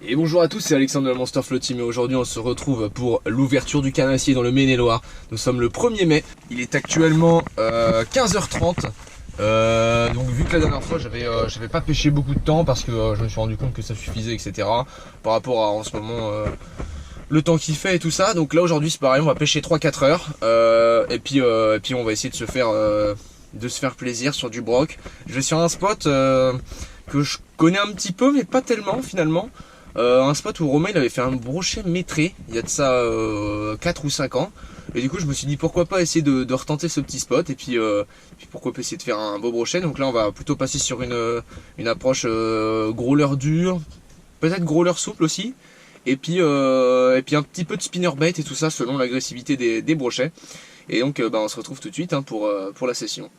Et bonjour à tous, c'est Alexandre de la Monster Flow Team et aujourd'hui on se retrouve pour l'ouverture du canassier dans le Maine-et-Loire. Nous sommes le 1er mai, il est actuellement 15h30. Donc vu que la dernière fois j'avais pas pêché beaucoup de temps parce que je me suis rendu compte que ça suffisait, etc. Par rapport à en ce moment le temps qu'il fait et tout ça. Donc là aujourd'hui c'est pareil, on va pêcher 3-4 heures et puis on va essayer de se faire plaisir sur du broc. Je vais sur un spot que je connais un petit peu mais pas tellement finalement. Un spot où Romain il avait fait un brochet maîtré il y a de ça 4 ou 5 ans. Et du coup je me suis dit pourquoi pas essayer de retenter ce petit spot et puis pourquoi pas essayer de faire un beau brochet. Donc là on va plutôt passer sur une approche gros leurre dur, peut-être gros leurre souple aussi. Et puis un petit peu de spinnerbait et tout ça selon l'agressivité des brochets. Et donc on se retrouve tout de suite pour la session.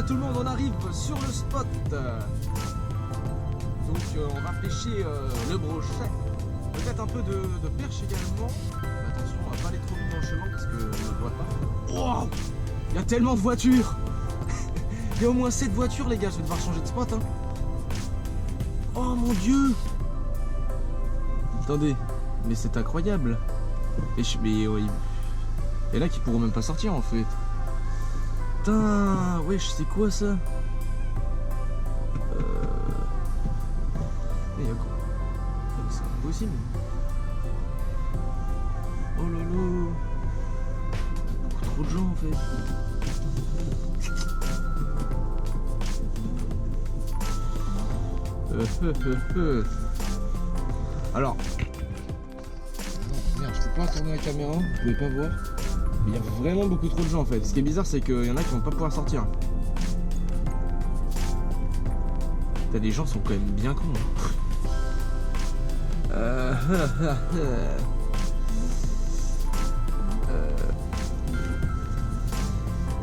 Tout le monde, on arrive sur le spot. Donc on va pêcher le brochet. Peut-être un peu de perche également. Attention, on va pas aller trop vite dans le chemin parce que je ne vois pas. Wow, il y a tellement de voitures. Il y a au moins 7 voitures les gars, je vais devoir changer de spot. Oh mon dieu. Attendez, mais c'est incroyable. Et il y en a qui pourront même pas sortir en fait. Putain, wesh, c'est quoi ça? C'est impossible. Oh là là. Beaucoup trop de gens en fait. Alors. Merde, je peux pas tourner la caméra, vous pouvez pas voir. Il y a vraiment beaucoup trop de gens en fait. Ce qui est bizarre c'est qu'il y en a qui vont pas pouvoir sortir. Les gens sont quand même bien cons.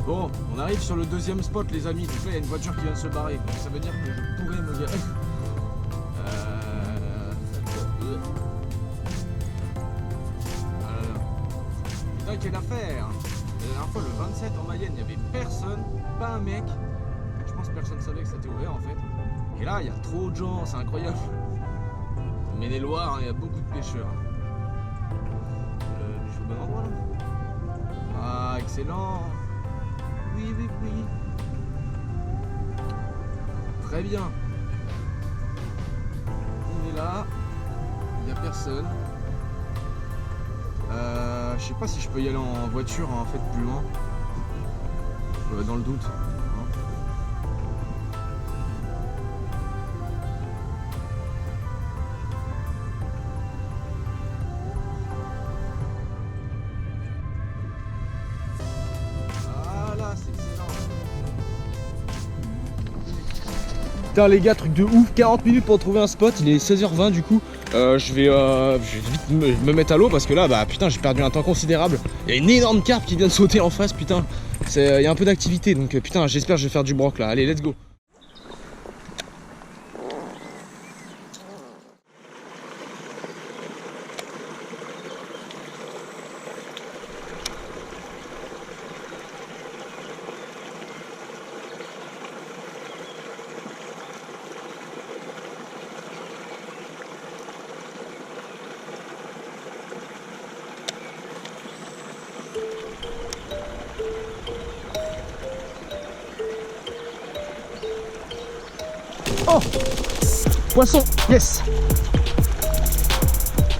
Bon, on arrive sur le deuxième spot les amis. Donc là il y a une voiture qui vient de se barrer. Donc ça veut dire que je pourrais me garer. Quelle affaire! La dernière fois, le 27 en Mayenne, il n'y avait personne, pas un mec. Je pense que personne savait que c'était ouvert en fait. Et là, il y a trop de gens, c'est incroyable. Mais les Loirs, il y a beaucoup de pêcheurs. Je suis au bon endroit là. Ah, excellent! Oui. Très bien. On est là, il n'y a personne. Je sais pas si je peux y aller en voiture en fait plus loin. Dans le doute. Voilà, c'est excellent. Putain les gars, truc de ouf, 40 minutes pour trouver un spot, il est 16h20 du coup. Je vais vite me mettre à l'eau parce que là bah putain j'ai perdu un temps considérable. Il y a une énorme carpe qui vient de sauter en face, putain. Il y a un peu d'activité donc putain j'espère que je vais faire du broc là. Allez let's go. Oh, poisson, yes.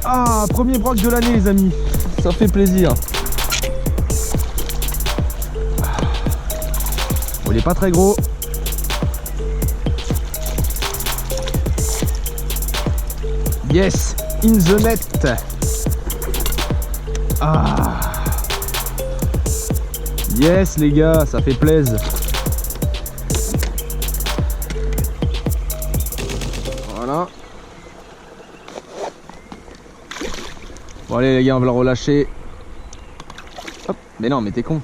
Ah, premier broc de l'année les amis, ça fait plaisir. Bon, il est pas très gros. Yes, in the net. Ah. Yes les gars, ça fait plaisir. Voilà. Bon allez les gars, on va le relâcher. Hop, mais non, mais t'es con.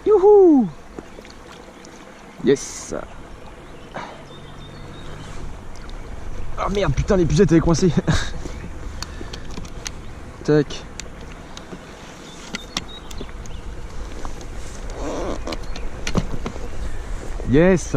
Youhou. Yes. Ah merde, putain, l'épuisette elle est coincée. Tac. Yes.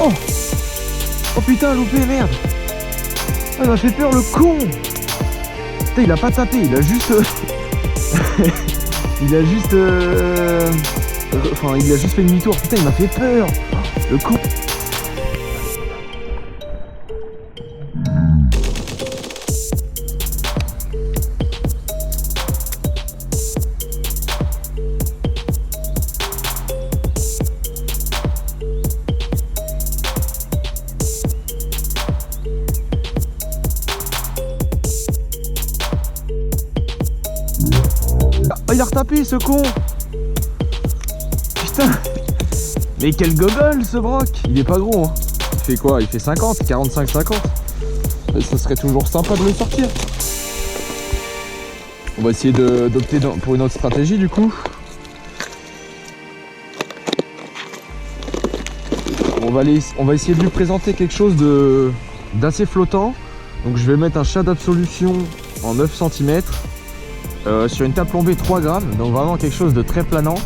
Oh. Oh putain, loupé, merde. Ah, il m'a fait peur le con. Putain, il a pas tapé, il a juste... il a juste... Enfin, il a juste fait demi-tour. Putain, il m'a fait peur. Le con. Oh, il a retapé ce con. Putain. Mais quel gogol ce broc. Il est pas gros hein. Il fait quoi? Il fait 50, 45, 50. Ça serait toujours sympa de le sortir. On va essayer d'opter pour une autre stratégie du coup. On va essayer de lui présenter quelque chose d'assez flottant. Donc je vais mettre un chat d'absolution en 9 cm. Sur une table plombée 3 grammes, donc vraiment quelque chose de très planant.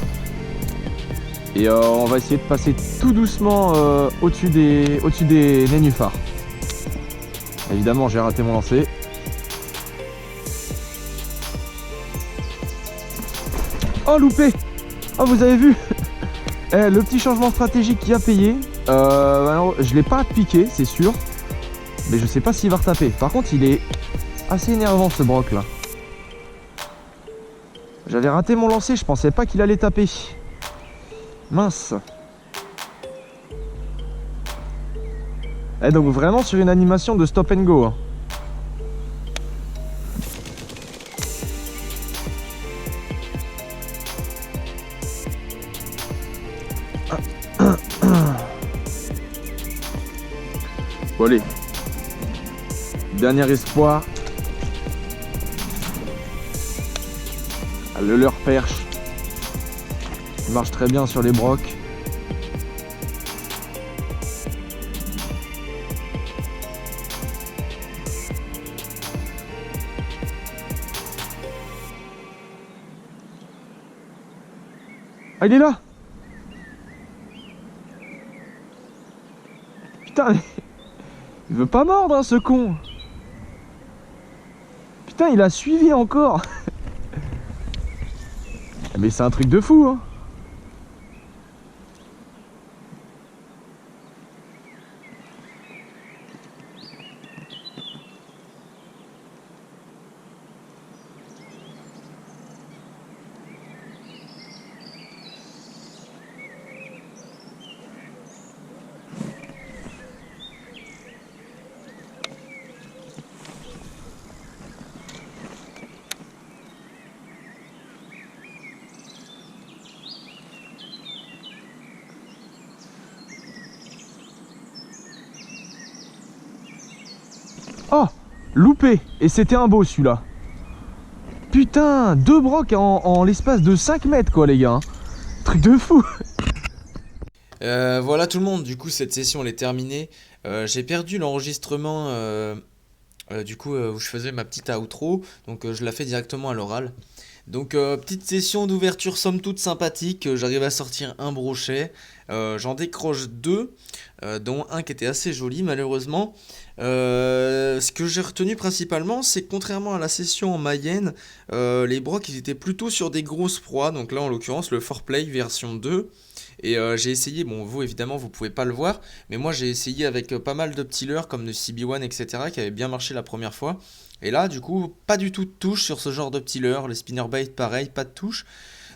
Et on va essayer de passer tout doucement au-dessus des nénuphars. Évidemment j'ai raté mon lancer. Oh loupé. Oh vous avez vu. Le petit changement stratégique qui a payé. Alors, je l'ai pas piqué c'est sûr. Mais je sais pas s'il va retaper. Par contre il est assez énervant ce broc là. J'avais raté mon lancer, je pensais pas qu'il allait taper. Mince. Et donc vraiment sur une animation de stop and go. Hein. Bon allez. Dernier espoir. Le leurre perche. Il marche très bien sur les brocs. Ah, il est là. Putain, il veut pas mordre hein, ce con. Putain, il a suivi encore. Mais c'est un truc de fou hein. Oh, loupé. Et c'était un beau celui-là. Putain, 2 brocs en l'espace de 5 mètres quoi les gars. Hein. Truc de fou. Voilà tout le monde, du coup cette session elle est terminée. J'ai perdu l'enregistrement du coup où je faisais ma petite outro, donc je la fais directement à l'oral. Donc petite session d'ouverture somme toute sympathique, j'arrive à sortir un brochet, j'en décroche 2, dont un qui était assez joli malheureusement. ce que j'ai retenu principalement, c'est que contrairement à la session en Mayenne, les brocs ils étaient plutôt sur des grosses proies, donc là en l'occurrence le 4Play version 2. Et j'ai essayé, bon vous évidemment vous pouvez pas le voir, mais moi j'ai essayé avec pas mal de petits leurres comme le CB1 etc. qui avait bien marché la première fois. Et là du coup pas du tout de touche sur ce genre de petits leurres, les spinnerbait pareil, pas de touche.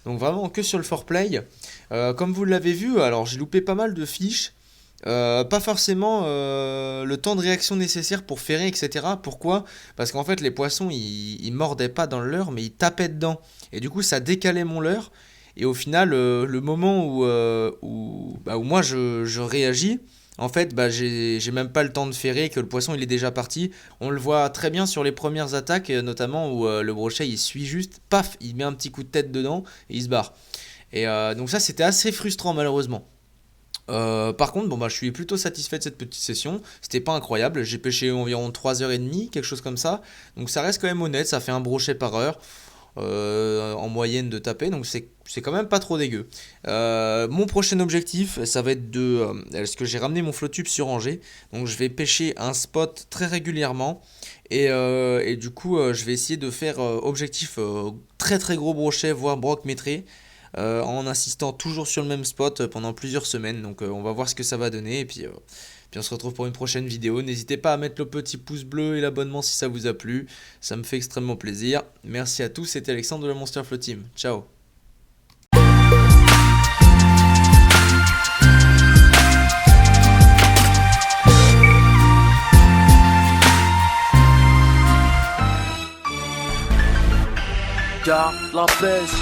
Donc vraiment que sur le 4Play. Comme vous l'avez vu, alors j'ai loupé pas mal de fiches. Pas forcément le temps de réaction nécessaire pour ferrer, etc. Pourquoi? Parce qu'en fait, les poissons ils mordaient pas dans le leurre, mais ils tapaient dedans. Et du coup, ça décalait mon leurre. Et au final, le moment où moi je réagis, en fait, j'ai même pas le temps de ferrer, que le poisson il est déjà parti. On le voit très bien sur les premières attaques, notamment où le brochet il suit juste, paf, il met un petit coup de tête dedans et il se barre. Et donc ça, c'était assez frustrant malheureusement. Par contre, je suis plutôt satisfait de cette petite session. C'était pas incroyable. J'ai pêché environ 3h30, quelque chose comme ça. Donc ça reste quand même honnête. Ça fait un brochet par heure en moyenne de taper. Donc c'est quand même pas trop dégueu. Mon prochain objectif, ça va être parce que j'ai ramené mon flotube sur Angers. Donc je vais pêcher un spot très régulièrement. Et du coup, je vais essayer de faire objectif très très gros brochet, voire broc métré. En insistant toujours sur le même spot pendant plusieurs semaines. Donc on va voir ce que ça va donner. Et puis on se retrouve pour une prochaine vidéo. N'hésitez pas à mettre le petit pouce bleu et l'abonnement si ça vous a plu. Ça me fait extrêmement plaisir. Merci à tous. C'était Alexandre de la Monster Flow Team. Ciao. Garde la pêche.